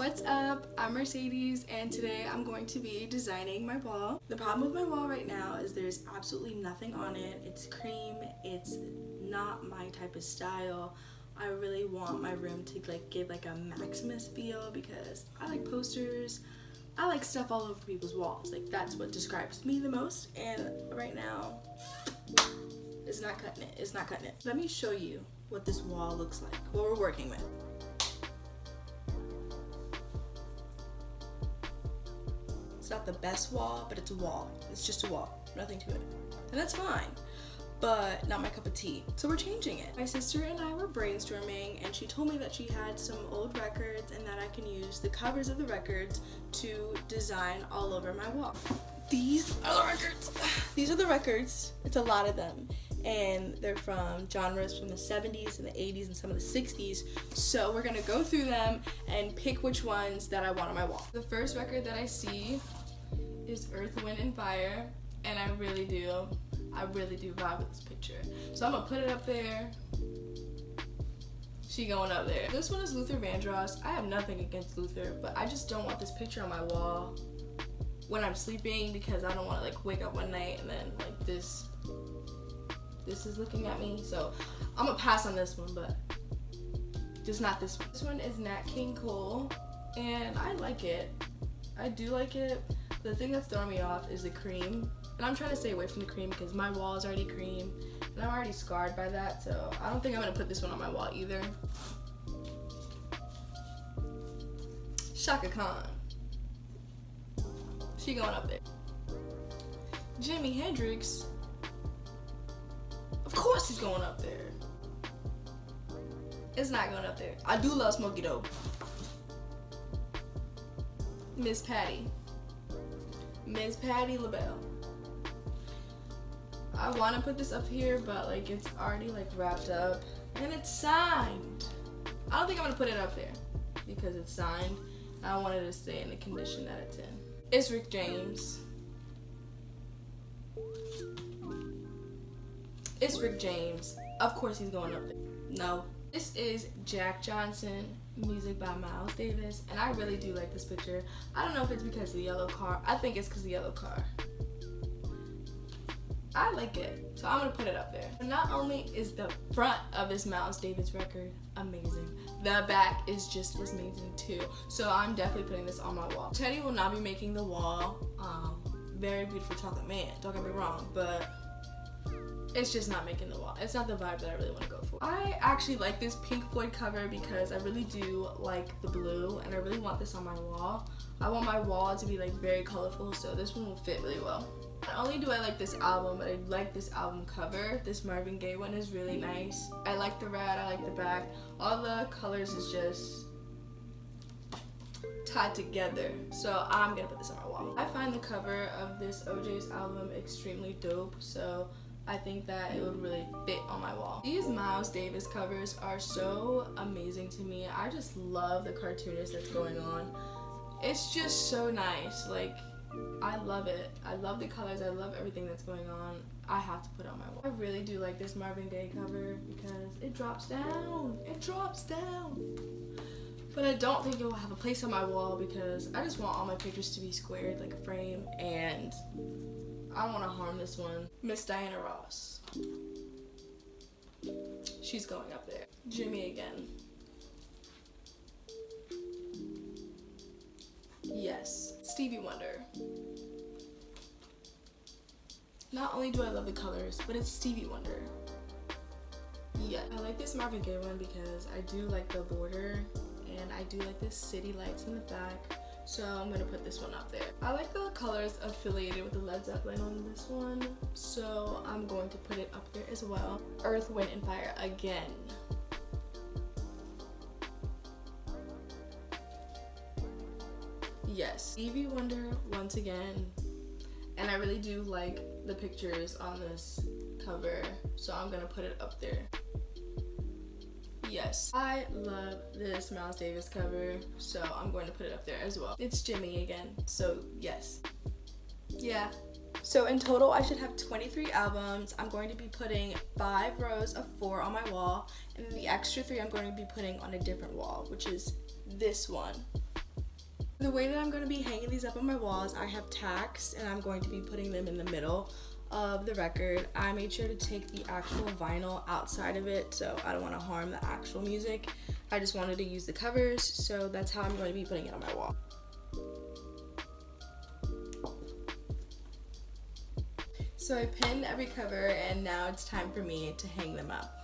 What's up? I'm Mercedes, and today I'm going to be designing my wall. The problem with my wall right now is there's absolutely nothing on it. It's cream. It's not my type of style. I really want my room to give a Maximus feel because I like posters. I like stuff all over people's walls. That's what describes me the most, and right now it's not cutting it. It's not cutting it. Let me show you what this wall looks like, what we're working with. It's not the best wall, but it's a wall. It's just a wall, nothing to it. And that's fine, but not my cup of tea. So we're changing it. My sister and I were brainstorming, and she told me that she had some old records and that I can use the covers of the records to design all over my wall. These are the records. These are the records. It's a lot of them. And they're from genres from the 70s and the 80s and some of the 60s. So we're gonna go through them and pick which ones that I want on my wall. The first record that I see is Earth, Wind, and Fire, and I really do vibe with this picture. So I'm gonna put it up there. She going up there. This one is Luther Vandross. I have nothing against Luther, but I just don't want this picture on my wall when I'm sleeping because I don't want to wake up one night and then this is looking at me. So I'm gonna pass on this one, but just not this one. This one is Nat King Cole, and I like it. I do like it. The thing that's throwing me off is the cream, and I'm trying to stay away from the cream because my wall is already cream, and I'm already scarred by that, so I don't think I'm gonna put this one on my wall either. Shaka Khan. She going up there. Jimi Hendrix. Of course he's going up there. It's not going up there. I do love Smokey though. Miss Patti LaBelle. I want to put this up here, but it's already wrapped up and it's signed. I don't think I'm gonna put it up there because it's signed. I want it to stay in the condition that it's in. It's Rick James. It's Rick James. Of course he's going up there. No. This is Jack Johnson, music by Miles Davis, and I really do like this picture. I don't know if it's because of the yellow car. I think it's because of the yellow car. I like it, so I'm gonna put it up there. And not only is the front of this Miles Davis record amazing, the back is just as amazing too. So I'm definitely putting this on my wall. Teddy will not be making the wall. Very beautiful chocolate man, don't get me wrong, but it's just not making the wall. It's not the vibe that I really want to go for. I actually like this Pink Floyd cover because I really do like the blue, and I really want this on my wall. I want my wall to be very colorful, so this one will fit really well. Not only do I like this album, but I like this album cover. This Marvin Gaye one is really nice. I like the red, I like the back. All the colors is just tied together, so I'm gonna put this on my wall. I find the cover of this OJ's album extremely dope, so I think that it would really fit on my wall. These Miles Davis covers are so amazing to me. I just love the cartoonist that's going on. It's just so nice. I love it. I love the colors. I love everything that's going on. I have to put it on my wall. I really do like this Marvin Gaye cover because it drops down. It drops down. But I don't think it will have a place on my wall because I just want all my pictures to be squared like a frame, and I don't want to harm this one. Miss Diana Ross. She's going up there. Jimmy again. Yes. Stevie Wonder. Not only do I love the colors, but it's Stevie Wonder. Yeah. I like this Marvin Gaye one because I do like the border, and I do like the city lights in the back. So I'm gonna put this one up there. I like the colors affiliated with the Led Zeppelin on this one, so I'm going to put it up there as well. Earth, Wind, and Fire again. Yes, Stevie Wonder once again, and I really do like the pictures on this cover, so I'm gonna put it up there. Yes, I love this Miles Davis cover, so I'm going to put it up there as well. It's Jimmy again, so yes. Yeah. So in total, I should have 23 albums. I'm going to be putting 5 rows of 4 on my wall, and then the extra 3 I'm going to be putting on a different wall, which is this one. The way that I'm going to be hanging these up on my walls, I have tacks and I'm going to be putting them in the middle of the record. I made sure to take the actual vinyl outside of it, so I don't want to harm the actual music. I just wanted to use the covers, so that's how I'm going to be putting it on my wall. So I pinned every cover and now it's time for me to hang them up.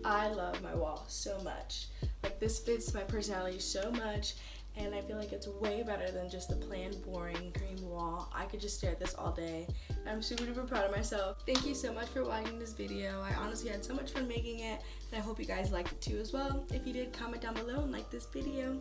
I love my wall so much. Like, this fits my personality so much, and I feel like it's way better than just the plain, boring cream wall. I could just stare at this all day. I'm super duper proud of myself. Thank you so much for watching this video. I honestly had so much fun making it, and I hope you guys liked it too as well. If you did, comment down below and like this video.